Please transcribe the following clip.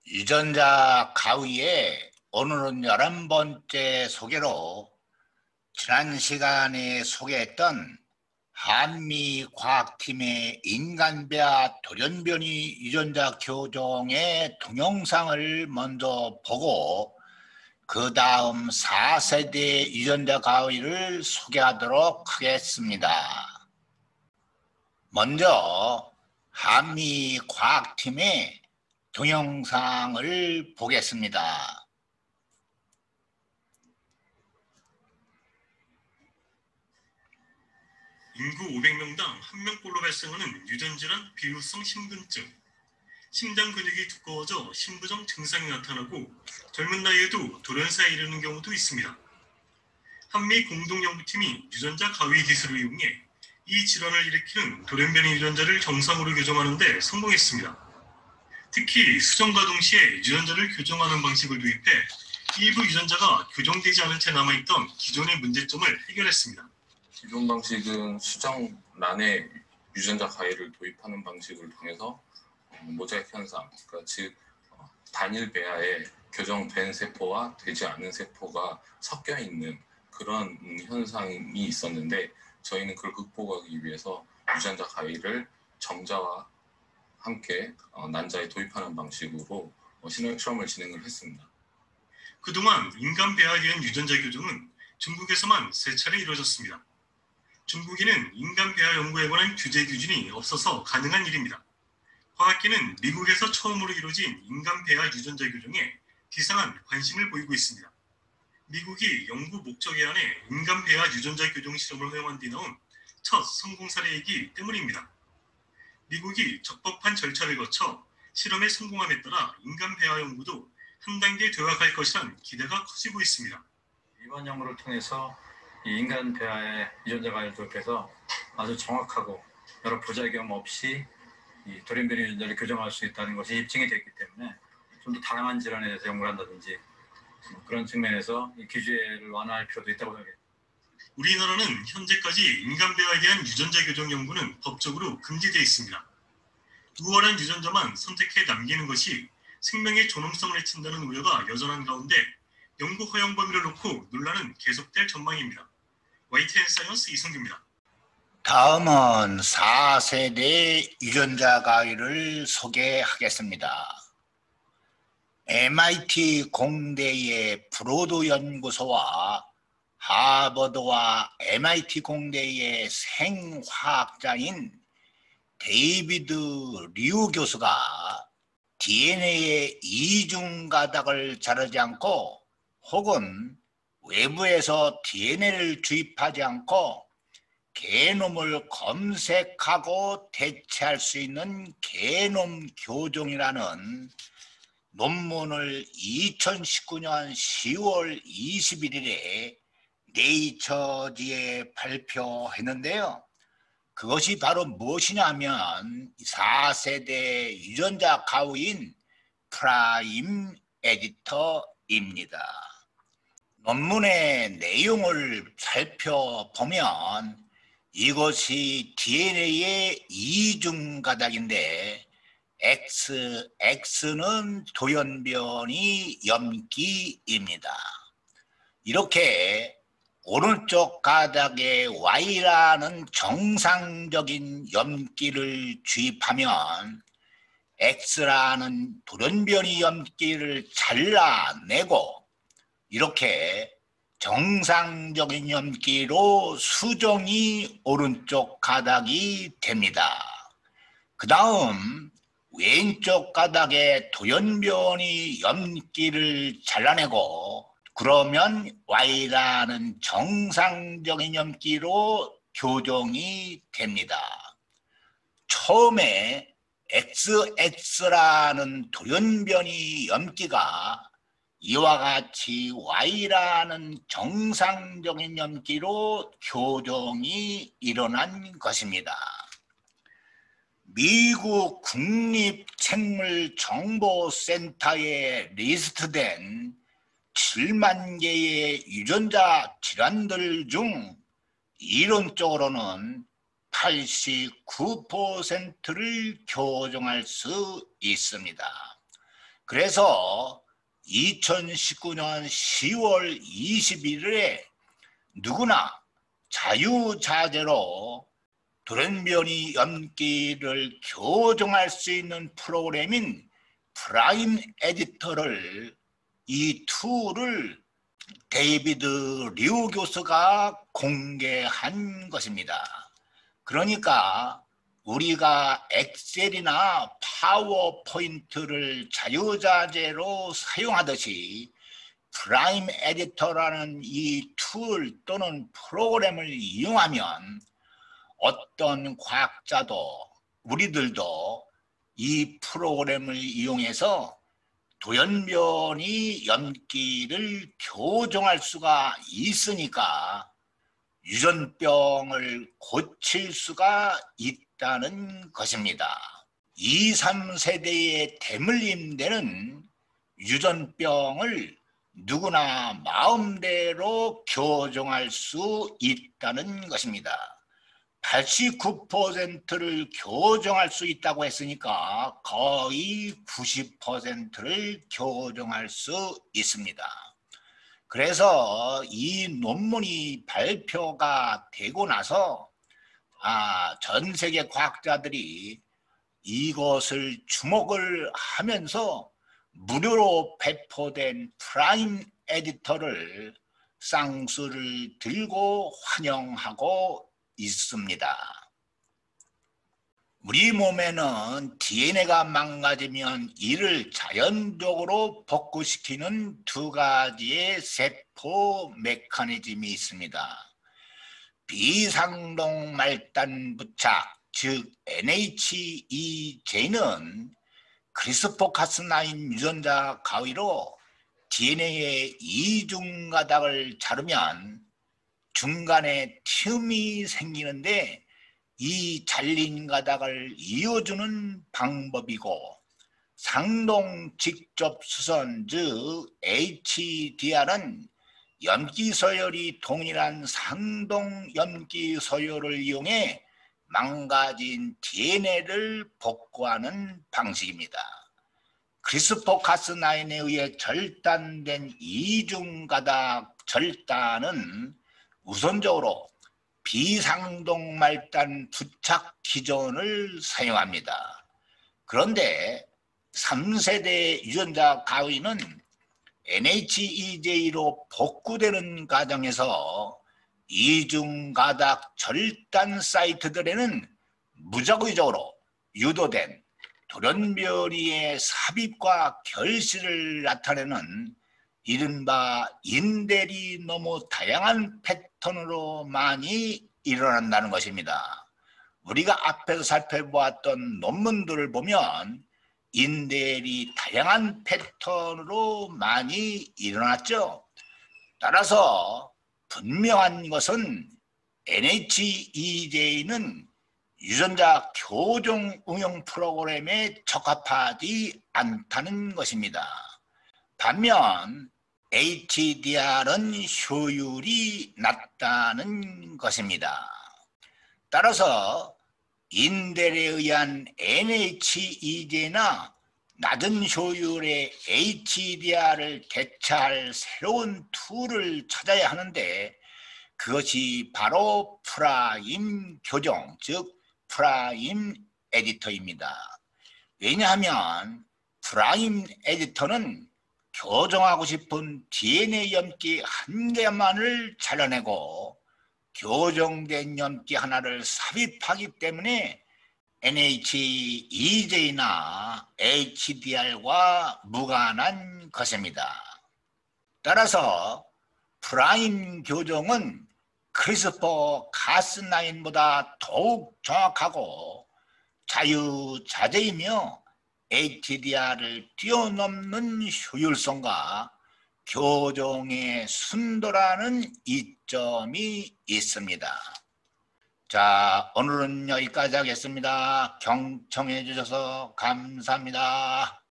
유전자 가위의 오늘은 11번째 소개로 지난 시간에 소개했던 한미과학팀의 인간배아 돌연변이 유전자 교종의 동영상을 먼저 보고 그 다음 4세대 유전자 가위를 소개하도록 하겠습니다. 먼저 한미과학팀의 동영상을 보겠습니다. 인구 500명당 1명꼴로 발생하는 유전질환 비후성 심근증. 심장 근육이 두꺼워져 심부정 증상이 나타나고 젊은 나이에도 돌연사에 이르는 경우도 있습니다. 한미 공동연구팀이 유전자 가위 기술을 이용해 이 질환을 일으키는 돌연변이 유전자를 정상으로 교정하는 데 성공했습니다. 특히 수정과 동시에 유전자를 교정하는 방식을 도입해 일부 유전자가 교정되지 않은 채 남아있던 기존의 문제점을 해결했습니다. 기존 방식은 수정란에 유전자 가위를 도입하는 방식을 통해서 모자이크 현상, 그러니까 즉 단일 배아에 교정된 세포와 되지 않은 세포가 섞여 있는 그런 현상이 있었는데, 저희는 그걸 극복하기 위해서 유전자 가위를 정자와 함께 난자에 도입하는 방식으로 실험을 진행을 했습니다. 그동안 인간 배아에 대한 유전자 교정은 중국에서만 3차례 이루어졌습니다. 중국에는 인간 배아 연구에 관한 규제 기준이 없어서 가능한 일입니다. 과학계는 미국에서 처음으로 이루어진 인간 배아 유전자 교정에 비상한 관심을 보이고 있습니다. 미국이 연구 목적에 한해 인간 배아 유전자 교정 실험을 허용한 뒤 나온 첫 성공 사례이기 때문입니다. 미국이 적법한 절차를 거쳐 실험에 성공함에 따라 인간 배아 연구도 한 단계 도약할 것이란 기대가 커지고 있습니다. 이번 연구를 통해서 이 인간 배아의 유전자 가위를 도입해서 아주 정확하고 여러 부작용 없이 이 돌연변이 유전자를 교정할 수 있다는 것이 입증이 됐기 때문에 좀 더 다양한 질환에 대해서 연구를 한다든지 그런 측면에서 이 규제를 완화할 필요도 있다고 생각합니다. 우리나라는 현재까지 인간 배아에 대한 유전자 교정 연구는 법적으로 금지되어 있습니다. 우월한 유전자만 선택해 남기는 것이 생명의 존엄성을 해친다는 우려가 여전한 가운데 연구 허용 범위를 놓고 논란은 계속될 전망입니다. YTN 사이언스 이성규입니다. 다음은 4세대 유전자 가위를 소개하겠습니다. MIT 공대의 브로드 연구소와 하버드와 MIT 공대의 생화학자인 데이비드 류 교수가 DNA의 이중 가닥을 자르지 않고 혹은 외부에서 DNA를 주입하지 않고 게놈을 검색하고 대체할 수 있는 게놈 교종이라는 논문을 2019년 10월 21일에 네이처지에 발표했는데요. 그것이 바로 무엇이냐면 4세대 유전자 가위인 프라임 에디터입니다. 논문의 내용을 살펴보면 이것이 DNA의 이중 가닥인데 X는 돌연변이 염기입니다. 이렇게 오른쪽 가닥에 Y라는 정상적인 염기를 주입하면 X라는 돌연변이 염기를 잘라내고 이렇게 정상적인 염기로 수정이 오른쪽 가닥이 됩니다. 그 다음 왼쪽 가닥에 돌연변이 염기를 잘라내고 그러면 Y라는 정상적인 염기로 교정이 됩니다. 처음에 XX라는 돌연변이 염기가 이와 같이 Y라는 정상적인 염기로 교정이 일어난 것입니다. 미국 국립생물정보센터에 리스트된 7만 개의 유전자 질환들 중 이론적으로는 89%를 교정할 수 있습니다. 그래서 2019년 10월 21일에 누구나 자유자재로 돌연변이 염기를 교정할 수 있는 프로그램인 프라임 에디터를, 이 툴을 데이비드 류 교수가 공개한 것입니다. 그러니까 우리가 엑셀이나 파워포인트를 자유자재로 사용하듯이 프라임 에디터라는 이 툴 또는 프로그램을 이용하면 어떤 과학자도 우리들도 이 프로그램을 이용해서 돌연변이 염기를 교정할 수가 있으니까 유전병을 고칠 수가 있다는 것입니다. 2, 3세대의 대물림되는 유전병을 누구나 마음대로 교정할 수 있다는 것입니다. 89%를 교정할 수 있다고 했으니까 거의 90%를 교정할 수 있습니다. 그래서 이 논문이 발표가 되고 나서 전 세계 과학자들이 이것을 주목을 하면서 무료로 배포된 프라임 에디터를 쌍수를 들고 환영하고 있습니다. 우리 몸에는 DNA가 망가지면 이를 자연적으로 복구시키는 두 가지의 세포 메커니즘이 있습니다. 비상동 말단 부착, 즉 NHEJ는 크리스포카스9 유전자 가위로 DNA의 이중 가닥을 자르면 중간에 틈이 생기는데 이 잘린 가닥을 이어주는 방법이고, 상동 직접 수선 즉 HDR은 염기 서열이 동일한 상동 염기 서열을 이용해 망가진 DNA를 복구하는 방식입니다. 크리스포카스9에 의해 절단된 이중 가닥 절단은 우선적으로 비상동 말단 부착 기전을 사용합니다. 그런데 3세대 유전자 가위는 NHEJ로 복구되는 과정에서 이중 가닥 절단 사이트들에는 무작위적으로 유도된 돌연변이의 삽입과 결실을 나타내는 이른바 인델이 너무 다양한 패턴으로 많이 일어난다는 것입니다. 우리가 앞에서 살펴보았던 논문들을 보면 인델이 다양한 패턴으로 많이 일어났죠. 따라서 분명한 것은 NHEJ는 유전자 교정 응용 프로그램에 적합하지 않다는 것입니다. 반면 HDR은 효율이 낮다는 것입니다. 따라서 인델에 의한 NHEJ나 낮은 효율의 HDR을 대체할 새로운 툴을 찾아야 하는데, 그것이 바로 프라임 교정, 즉 프라임 에디터입니다. 왜냐하면 프라임 에디터는 교정하고 싶은 DNA 염기 한 개만을 잘라내고 교정된 염기 하나를 삽입하기 때문에 NHEJ나 HDR과 무관한 것입니다. 따라서 프라임 교정은 크리스퍼카스9보다 더욱 정확하고 자유자재이며 HDR을 뛰어넘는 효율성과 교정의 순도라는 이점이 있습니다. 자, 오늘은 여기까지 하겠습니다. 경청해 주셔서 감사합니다.